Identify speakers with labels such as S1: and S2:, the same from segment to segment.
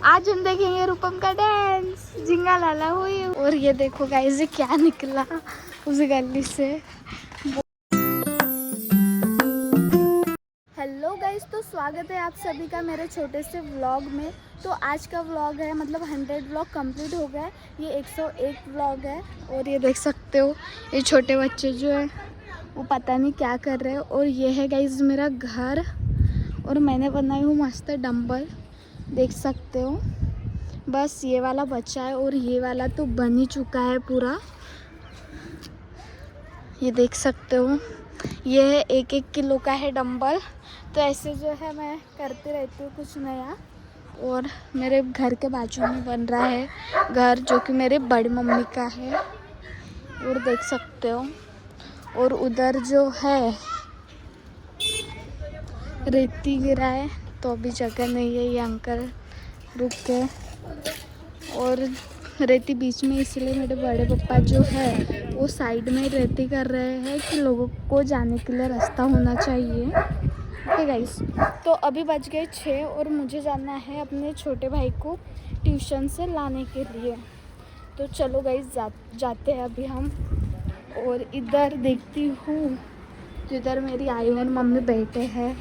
S1: आज हम देखेंगे रूपम का डांस, झिंगा लाला हुई। और ये देखो गाइस ये क्या निकला उस गली से। हेलो गाइस, तो स्वागत है आप सभी का मेरे छोटे से व्लॉग में। तो आज का व्लॉग है मतलब 100 व्लॉग कंप्लीट हो गया है, ये 101 व्लॉग है। और ये देख सकते हो ये छोटे बच्चे जो है वो पता नहीं क्या कर रहे हैं। और ये है गाइस मेरा घर और मैंने बनाई हूँ मस्त डंबल, देख सकते हो। बस ये वाला बचा है और ये वाला तो बन ही चुका है पूरा, ये देख सकते हो। ये है 1-1 किलो का है डंबल। तो ऐसे जो है मैं करती रहती हूँ कुछ नया। और मेरे घर के बाजू में बन रहा है घर जो कि मेरे बड़ी मम्मी का है, और देख सकते हो। और उधर जो है रेती गिरा है तो अभी जगह नहीं है, ये अंकल रुक के। और रेती बीच में इसलिए मेरे बड़े पापा जो है वो साइड में रेती कर रहे हैं कि लोगों को जाने के लिए रास्ता होना चाहिए। ओके गाइस, तो अभी बज गए 6 और मुझे जाना है अपने छोटे भाई को ट्यूशन से लाने के लिए। तो चलो गाइस जाते हैं अभी हम। और इधर देखती हूँ जिधर मेरी आई और मम्मी बैठे हैं।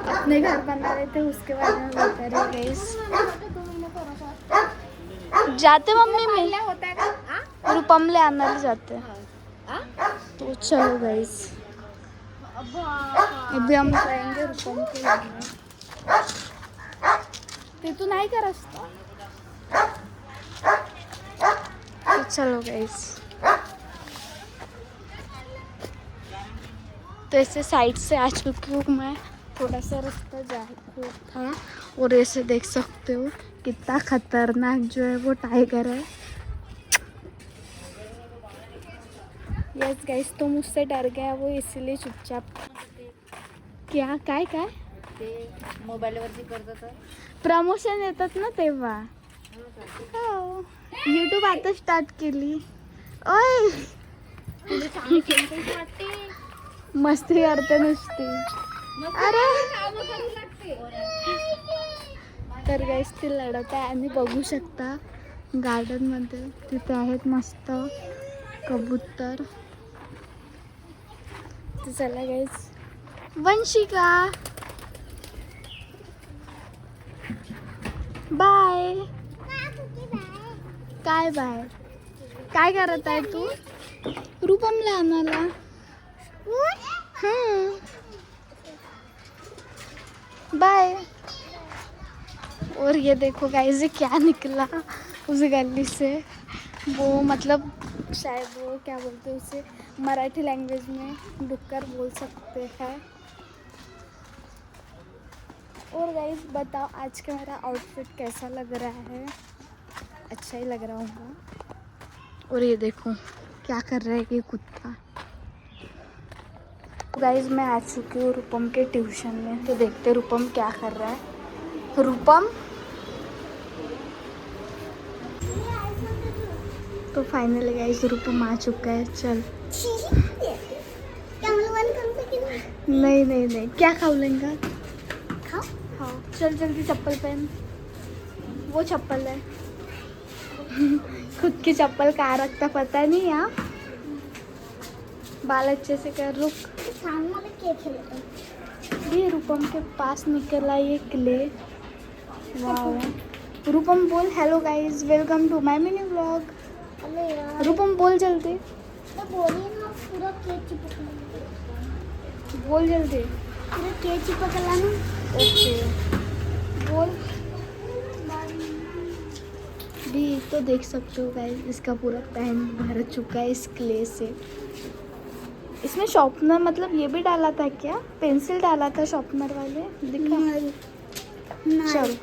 S1: अपने घर बना रहे थे उसके बारे में बता रही गाइस। जाते मम्मी में रूपम ले आना भी जाते। तो चलो गाइस अभी हम जाएंगे रूपम के लाने। ते तू नाही का रस्ता। तो चलो गाइस, तो ऐसे साइड से आ चुकी हूँ मैं, थोड़ा सा रास्ता जाना था। और ऐसे देख सकते हो कितना खतरनाक जो है वो टाइगर है। यस गाइस, तो मुझसे डर गया वो इसलिए चुपचाप। क्या काय काय
S2: मोबाईलवरती करत होतं
S1: प्रमोशन येतात ना तेव्हा। हो, यूट्यूब आता स्टार्ट केली। ओय मस्ती करते नुसती। अरे तर गाइस ती लढत आहे आणि बघू शकता गार्डन मध्ये तिथे आहेत मस्त कबूतर। तो चला गाइस, वंशिका बाय। काय बाय काय करत आहे तू रूपमला आणायला। बाय। और ये देखो गाइस ये क्या निकला उस गली से। वो मतलब शायद वो क्या बोलते हैं उसे मराठी लैंग्वेज में डुक्कर बोल सकते हैं। और गाइस बताओ आज का मेरा आउटफिट कैसा लग रहा है, अच्छा ही लग रहा होगा। और ये देखो क्या कर रहा है ये कुत्ता। गाइस मैं आ चुकी हूँ रूपम के ट्यूशन में, तो देखते रूपम क्या कर रहा है। रूपम तो फाइनली गाइस रूपम आ चुका है। चल नहीं नहीं नहीं, क्या खाओ लेंगा हाँ चल जल्दी चप्पल पहन। वो चप्पल है खुद की चप्पल कहाँ रखता पता नहीं यार। बाल अच्छे से कर। रुक ये रूपम के पास निकला ये क्ले। वाह रूपम बोल hello guys welcome to my mini vlog. Rupam बोल जल्दी,
S2: पूरा केक
S1: बोल जल्दी।
S2: चिपकला ना।
S1: ओके बोल भी। तो देख सकते हो गाइस इसका पूरा पैन भर चुका है इस क्ले से। इसमें शॉर्पनर मतलब ये भी डाला था क्या, पेंसिल डाला था शॉर्पनर वाले दिखा। चल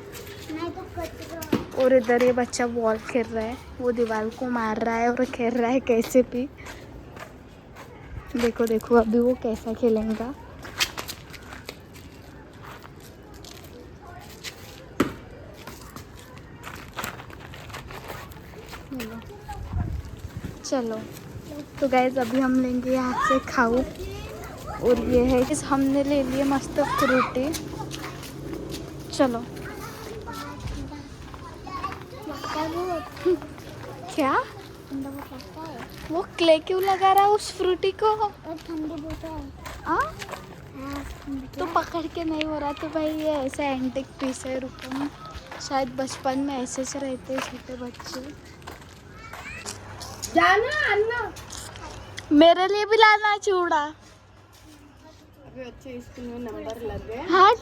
S2: नहीं तो कचरा।
S1: और इधर ये बच्चा बॉल खेल रहा है, वो दीवार को मार रहा है और खेल रहा है कैसे भी। देखो देखो अभी वो कैसा खेलेगा। चलो तो गाइस अभी हम लेंगे यहाँ से खाऊ और ये है इस हमने ले लिए मस्त फ्रूटी। चलो क्या वो क्ले क्यों लगा रहा है उस फ्रूटी को?
S2: ठंडी बोतल।
S1: हाँ तो पकड़ के नहीं हो रहा तो भाई ये ऐसा एंटिक पीस है। रुको शायद बचपन में ऐसे से रहते छोटे बच्चे।
S2: जाना अन्ना
S1: मेरे लिए भी लाना चूड़ा।
S2: अभी अच्छे स्कूल में नंबर लग गए।
S1: हट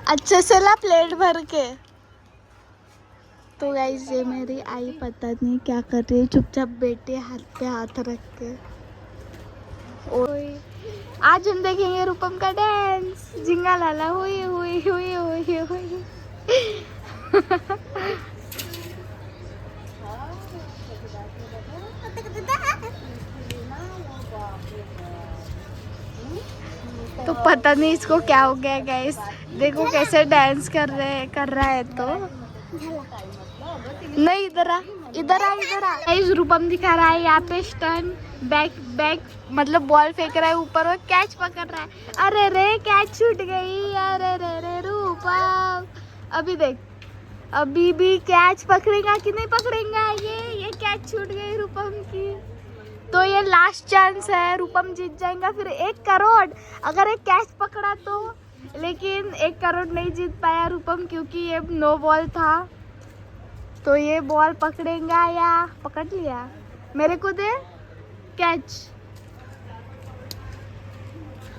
S1: अच्छे से ला प्लेट भर के। तो गाइस ये मेरी आई पता नहीं क्या कर रही है, चुपचाप बैठी है हाथ पे हाथ रख के। और आज हम देखेंगे रूपम का डांस। जिंगा लाला हुई हुई हुई हुई हुई। तो पता नहीं इसको क्या हो गया गाइस। देखो कैसे डांस कर रहा है तो नहीं इधर आ इधर आ इधर आ। गाइस रूपम दिखा रहा है यहाँ पे स्टन बैक मतलब बॉल फेंक रहा है ऊपर और कैच पकड़ रहा है। अरे रे कैच छूट गई। अरे रे रे रूपम अभी देख अभी भी कैच पकड़ेगा कि नहीं पकड़ेगा। ये कैच छूट गई रूपम की। तो ये लास्ट चांस है, रूपम जीत जाएगा फिर 1 करोड़ अगर एक कैच पकड़ा तो। लेकिन 1 करोड़ नहीं जीत पाया रूपम क्योंकि ये नो बॉल था। तो ये बॉल पकड़ेगा या पकड़ लिया। मेरे को दे कैच।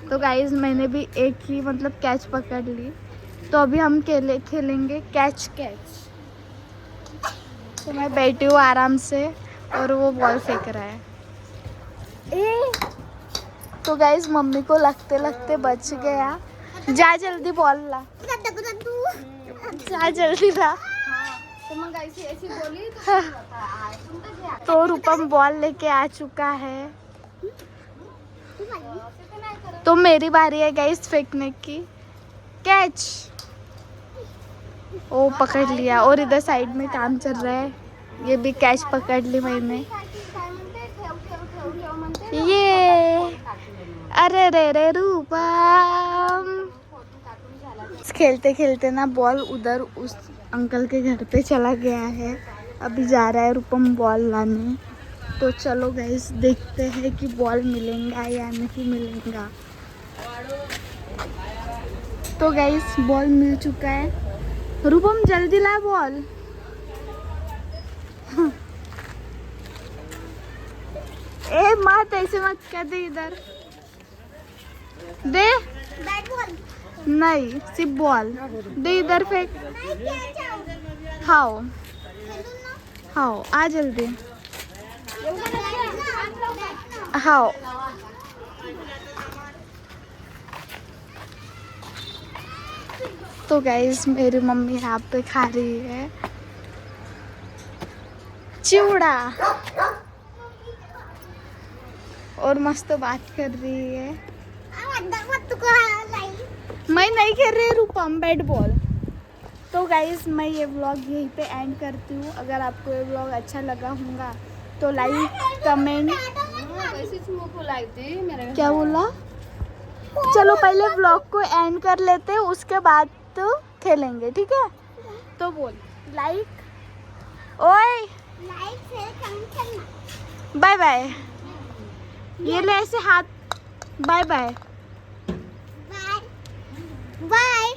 S1: तो गाइस मैंने भी एक ही मतलब कैच पकड़ ली। तो अभी हम खेलेंगे कैच। तो मैं बैठी हूँ आराम से और वो बॉल फेंक रहा है। तो गाइस मम्मी को लगते लगते बच गया। जा जल्दी बॉल ला। जा जल्दी ला।
S2: तो मग ऐसी बोली
S1: तो रूपम बॉल लेके आ चुका है। तो मेरी बारी है गाइस फेंकने की। कैच। ओ पकड़ लिया। और इधर साइड में काम चल रहा है। ये भी कैच पकड़ ली मैंने। ये अरे रे रे रूपम। खेलते खेलते ना बॉल उधर उस अंकल के घर पे चला गया है। अभी जा रहा है रूपम बॉल लाने। तो चलो गाइस देखते हैं कि बॉल मिलेगा या नहीं मिलेगा। तो गाइस बॉल मिल चुका है। रूपम जल्दी ला बॉल। ए मत ऐसे मत कर दे इधर दे।
S2: बैट बॉल
S1: नहीं सिर्फ बॉल दे इधर फेंक। हाओ हाओ आ जल्दी। हाओ तो गाइस मेरी मम्मी यहाँ पे खा रही है चिवड़ा और मस्त बात कर रही है। मैं नहीं खेल रही रूपम बैट बॉल। तो गाइस मैं ये व्लॉग यहीं पे एंड करती हूँ। अगर आपको ये व्लॉग अच्छा लगा होगा तो लाइक कमेंट। क्या बोला? चलो पहले व्लॉग को एंड कर लेते हैं उसके बाद तो खेलेंगे ठीक है। तो बोल लाइक ओए बाय बाय। ये ले ऐसे हाथ बाय बाय
S2: बाय।